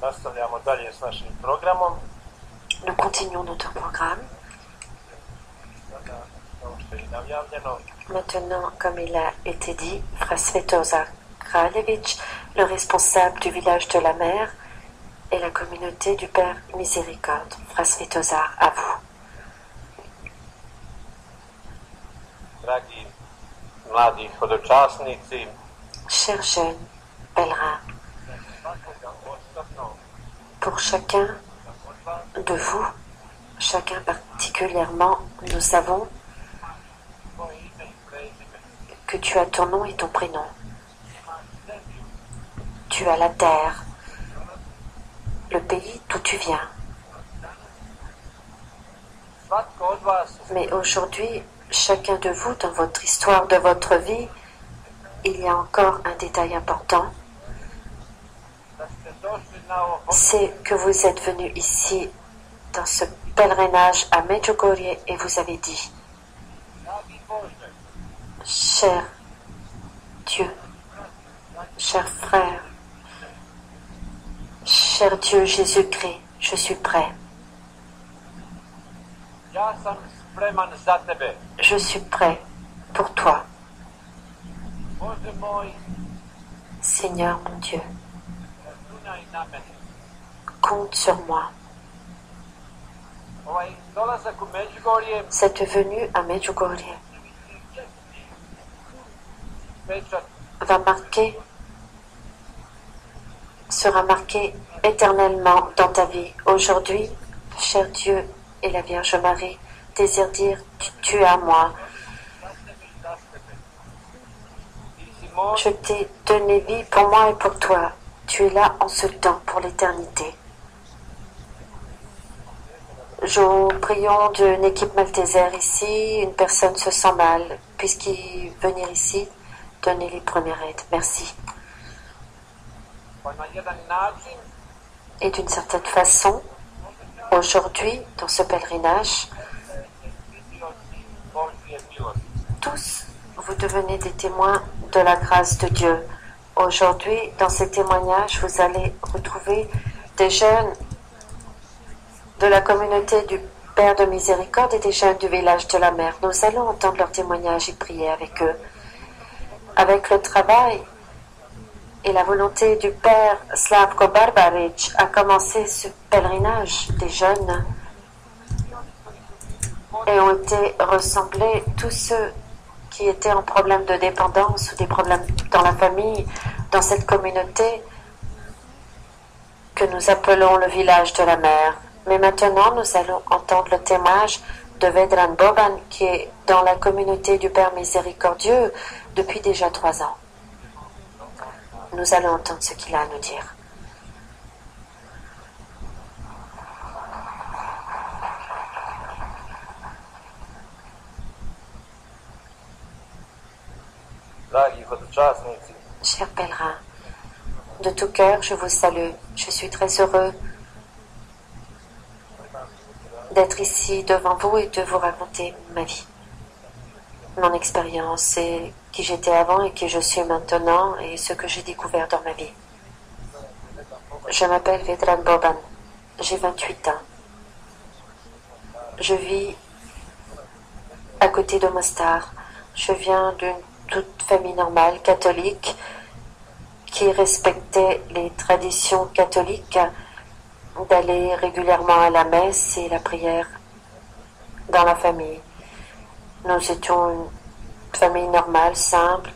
Nastavljamo dalje s našim programom. Nous continuons notre programme. Sada, kao što je i najavljeno, Maintenant, comme il a été dit, Fra Svetozar Kraljević, le responsable du village de la mer, et la communauté du Père Miséricorde. Fra Svetozar, à vous. dragi mladi hodočasnici, Chers jeunes pèlerins, svakoga osobno pour chacun de vous, chacun particulièrement, nous savons tvoje ime i prezime, que tu as ton nom et ton prénom. imaš zemlju, Tu as la terre, le pays d'où tu viens. svatko od vas Mais aujourd'hui, chacun de vous, dans votre histoire de votre vie, il y a encore un détail important, da ste došli na ovo c'est que vous êtes venu ici dans ce pèlerinage à Medjugorje et vous avez dit, dragi Bože, cher Dieu, cher frère, cher Dieu Jésus-Christ, je suis prêt. ja sam spreman za tebe. Je suis prêt pour toi. Bože moj, Seigneur mon Dieu, računaj na mene. compte sur moi. Ovaj dolazak u Međugorje Cette venue à Medjugorje pečat va marquer, sera marqué éternellement dans ta vie. Aujourd'hui, cher Dieu et la Vierge Marie désirent dire tu es à moi. za tebe i za tebe. Ti si moj, Je t'ai donné vie pour moi et pour toi. Tu es là en ce temps pour l'éternité. Nous prions d'une équipe maltésaire ici. Une personne se sent mal. Puisqu'il venir ici, donner les premières aides. Merci. pa na jedan način Et d'une certaine façon, aujourd'hui, dans ce pèlerinage, vidioci Božje milosti. tous, vous devenez des témoins de la grâce de Dieu. Aujourd'hui, dans ces témoignages, vous allez retrouver des jeunes de la communauté du Père de Miséricorde et des jeunes du village de la mer. Nous allons entendre leurs témoignages et prier avec eux. Avec le travail et la volonté du Père Slavko Barbaric a commencé ce pèlerinage des jeunes et ont été rassemblés tous ceux qui étaient en problème de dépendance ou des problèmes dans la famille, dans cette communauté que nous appelons le village de la mer. Mais maintenant, nous allons entendre le témoignage de Vedran Boban qui est dans la communauté du Père Miséricordieux depuis déjà 3 ans. Nous allons entendre ce qu'il a à nous dire. Dragi hodočasnici, Chers pèlerins, de tout cœur, je vous salue. Je suis très heureux d'être ici devant vous et de vous raconter ma vie, mon expérience et qui j'étais avant et qui je suis maintenant et ce que j'ai découvert dans ma vie. Je m'appelle Vedran Boban, j'ai 28 ans. Je vis à côté de Mostar. Je viens d'une toute famille normale, catholique, qui respectait les traditions catholiques d'aller régulièrement à la messe et la prière dans la famille. Nous étions une famille normale, simple,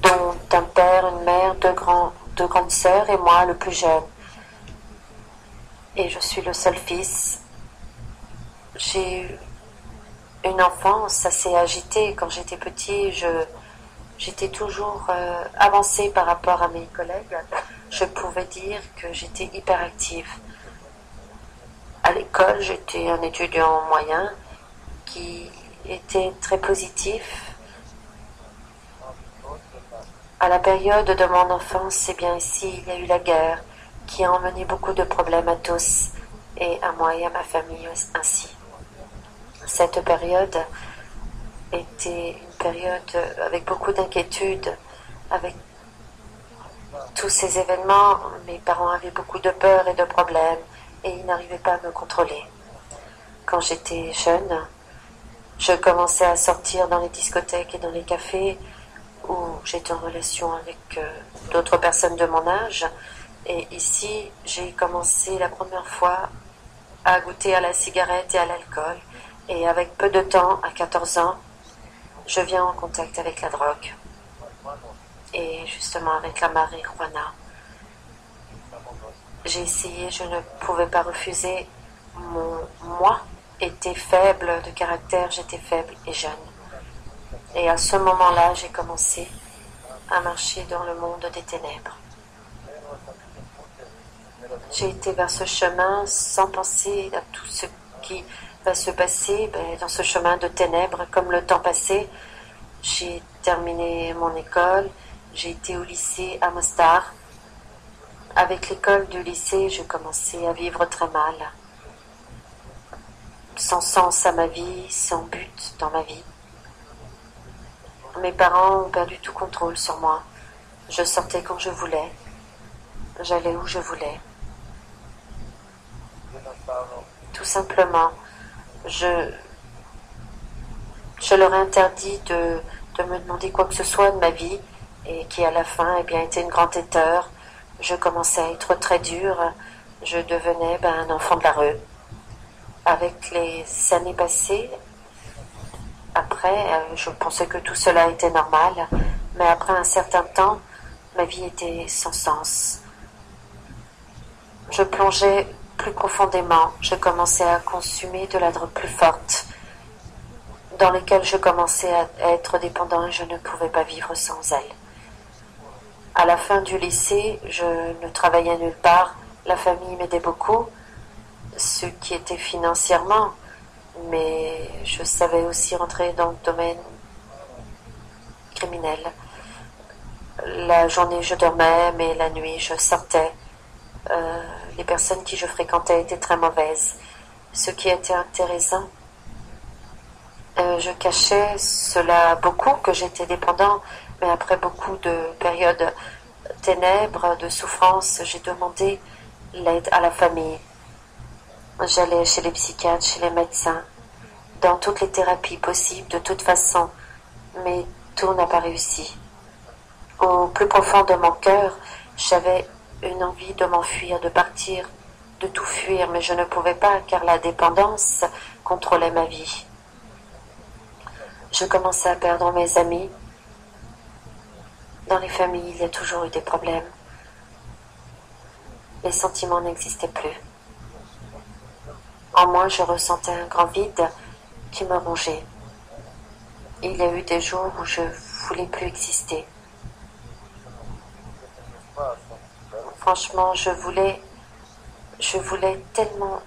dont un père, une mère, deux grandes sœurs et moi, le plus jeune. Et je suis le seul fils. J'ai eu une enfance assez agitée. Quand j'étais petit, j'étais toujours avancée par rapport à mes collègues. Je pouvais dire que j'étais hyperactive. À l'école, j'étais un étudiant moyen qui était très positif. À la période de mon enfance, c'est bien ici, il y a eu la guerre qui a emmené beaucoup de problèmes à tous et à moi et à ma famille ainsi. Cette période était une période avec beaucoup d'inquiétude, avec tous ces événements, mes parents avaient beaucoup de peur et de problèmes et ils n'arrivaient pas à me contrôler. Quand j'étais jeune, je commençais à sortir dans les discothèques et dans les cafés où j'étais en relation avec d'autres personnes de mon âge. Et ici, j'ai commencé la première fois à goûter à la cigarette et à l'alcool. Et avec peu de temps, à 14 ans, je viens en contact avec la drogue. Et justement avec la marijuana. J'ai essayé, je ne pouvais pas refuser. Moi était faible de caractère, j'étais faible et jeune. Et à ce moment-là, j'ai commencé à marcher dans le monde des ténèbres. J'ai été vers ce chemin sans penser à tout ce qui va se passer dans ce chemin de ténèbres. Comme le temps passait, j'ai terminé mon école, j'ai été au lycée à Mostar. Avec l'école du lycée, je commençais à vivre très mal. Sans sens à ma vie, sans but dans ma vie. Mes parents ont perdu tout contrôle sur moi. Je sortais quand je voulais. J'allais où je voulais. Tout simplement, je leur ai interdit de me demander quoi que ce soit de ma vie et qui à la fin était une grande têteur. Je commençais à être très dure. Je devenais un enfant de la rue. Avec les années passées, après, je pensais que tout cela était normal, mais après un certain temps, ma vie était sans sens. Je plongeais plus profondément, je commençais à consommer de la drogue plus forte, dans lesquelles je commençais à être dépendant et je ne pouvais pas vivre sans elle. À la fin du lycée, je ne travaillais nulle part, la famille m'aidait beaucoup, ce qui était financièrement, mais je savais aussi rentrer dans le domaine criminel. La journée, je dormais, mais la nuit, je sortais. Les personnes qui je fréquentais étaient très mauvaises. Ce qui était intéressant, je cachais cela beaucoup, que j'étais dépendant, mais après beaucoup de périodes ténèbres, de souffrance, j'ai demandé l'aide à la famille. J'allais chez les psychiatres, chez les médecins, dans toutes les thérapies possibles, de toute façon, mais tout n'a pas réussi. Au plus profond de mon cœur, j'avais une envie de m'enfuir, de partir, de tout fuir, mais je ne pouvais pas car la dépendance contrôlait ma vie. Je commençais à perdre mes amis. Dans les familles, il y a toujours eu des problèmes. Les sentiments n'existaient plus. En moi, je ressentais un grand vide qui me rongeait. Il y a eu des jours où je ne voulais plus exister. Franchement, je voulais tellement,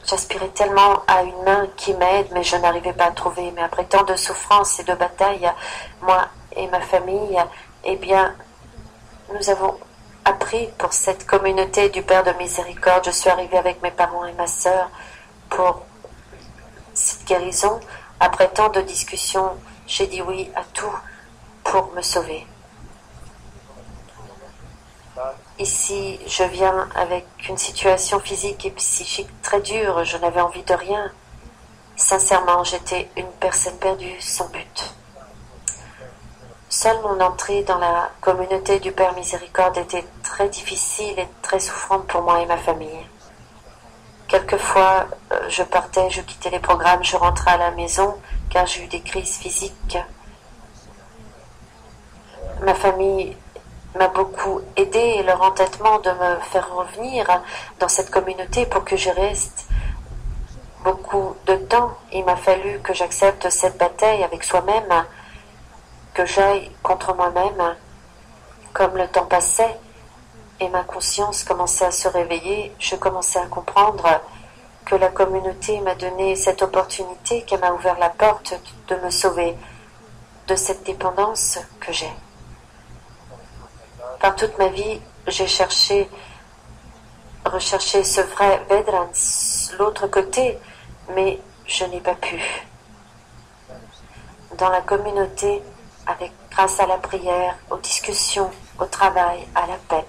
j'aspirais tellement à une main qui m'aide, mais je n'arrivais pas à trouver. Mais après tant de souffrances et de batailles, moi et ma famille, nous avons appris pour cette communauté du Père de Miséricorde. Je suis arrivée avec mes parents et ma sœur pour cette guérison. Après tant de discussions, j'ai dit oui à tout pour me sauver. Ici, je viens avec une situation physique et psychique très dure. Je n'avais envie de rien. Sincèrement, j'étais une personne perdue, sans but. Seule mon entrée dans la communauté du Père Miséricorde était très difficile et très souffrante pour moi et ma famille. Quelquefois, je partais, je quittais les programmes, je rentrais à la maison car j'ai eu des crises physiques. Ma famille m'a beaucoup aidé et leur entêtement de me faire revenir dans cette communauté pour que je reste beaucoup de temps. Il m'a fallu que j'accepte cette bataille avec soi-même, que j'aille contre moi-même. Comme le temps passait et ma conscience commençait à se réveiller, je commençais à comprendre que la communauté m'a donné cette opportunité, qu'elle m'a ouvert la porte de me sauver de cette dépendance que j'ai. Par toute ma vie, j'ai recherché ce vrai Vedrans, l'autre côté, mais je n'ai pas pu. Dans la communauté, avec grâce à la prière, aux discussions, au travail, à la paix.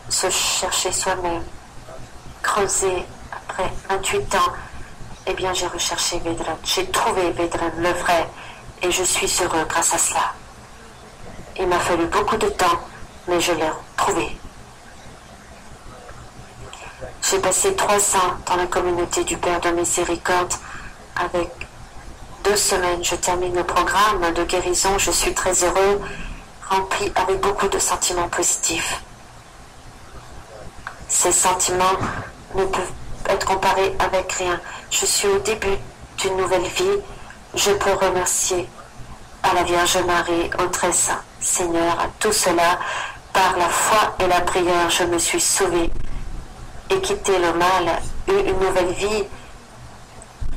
Se chercher soi-même, creuser après 28 ans, eh bien j'ai recherché Vedran, j'ai trouvé Vedran, le vrai, et je suis heureux grâce à cela. Il m'a fallu beaucoup de temps, mais je l'ai trouvé. J'ai passé 3 ans dans la communauté du Père de Miséricorde. Avec 2 semaines, je termine le programme de guérison. Je suis très heureux, rempli avec beaucoup de sentiments positifs. Ces sentiments ne peuvent être comparés avec rien. Je suis au début d'une nouvelle vie. Je peux remercier à la Vierge Marie, au très saint Seigneur, à tout cela. Par la foi et la prière, je me suis sauvée et quitté le mal, eu une nouvelle vie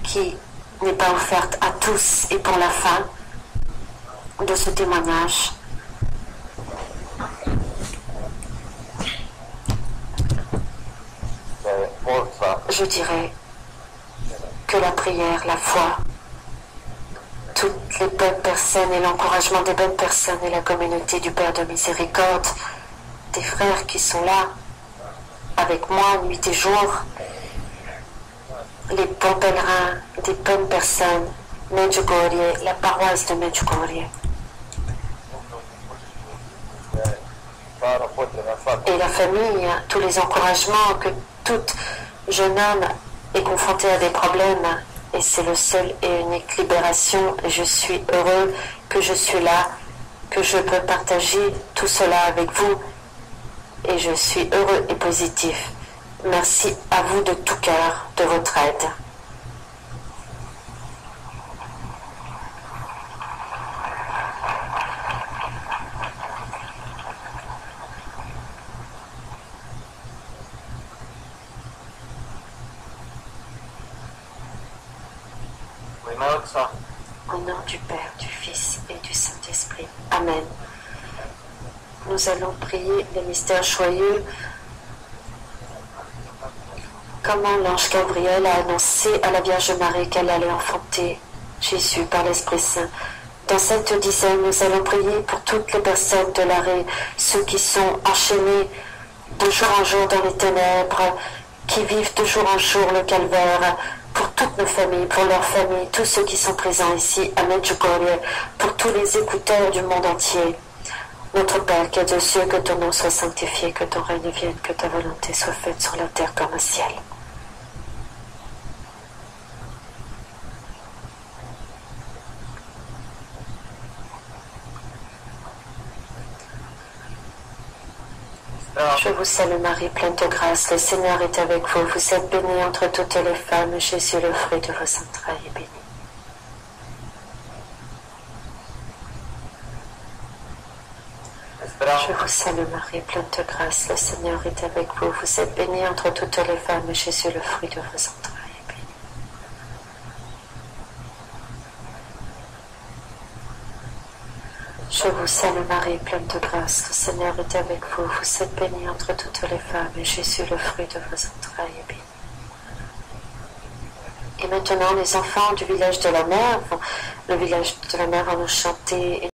qui n'est pas offerte à tous. Et pour la fin de ce témoignage, je dirais que la prière, la foi, toutes les bonnes personnes et l'encouragement des bonnes personnes et la communauté du Père de Miséricorde, des frères qui sont là avec moi nuit et jour, les bons pèlerins, des bonnes personnes, Medjugorje, la paroisse de Medjugorje. Et la famille, tous les encouragements que tout jeune homme est confronté à des problèmes, et c'est le seul et unique libération. Et je suis heureux que je suis là, que je peux partager tout cela avec vous, et je suis heureux et positif. Merci à vous de tout cœur de votre aide. Au nom du Père, du Fils et du Saint-Esprit. Amen. Nous allons prier les mystères joyeux. Comment l'ange Gabriel a annoncé à la Vierge Marie qu'elle allait enfanter Jésus par l'Esprit Saint. Dans cette dizaine, nous allons prier pour toutes les personnes de l'arrêt, ceux qui sont enchaînés de jour en jour dans les ténèbres, qui vivent de jour en jour le calvaire, pour toutes nos familles, pour leurs familles, tous ceux qui sont présents ici à Medjugorje, pour tous les écouteurs du monde entier. Notre Père qui es aux cieux, que ton nom soit sanctifié, que ton règne vienne, que ta volonté soit faite sur la terre comme au ciel. Je vous salue Marie, pleine de grâce, le Seigneur est avec vous. Vous êtes bénie entre toutes les femmes, Jésus, le fruit de vos entrailles, est béni. Je vous salue Marie, pleine de grâce, le Seigneur est avec vous. Vous êtes bénie entre toutes les femmes, Jésus, le fruit de vos entrailles, est béni. Je vous salue Marie, pleine de grâce, le Seigneur est avec vous. Vous êtes bénie entre toutes les femmes, et Jésus, le fruit de vos entrailles, est béni. Et maintenant, les enfants du village de la mer, le village de la mer vont nous chanter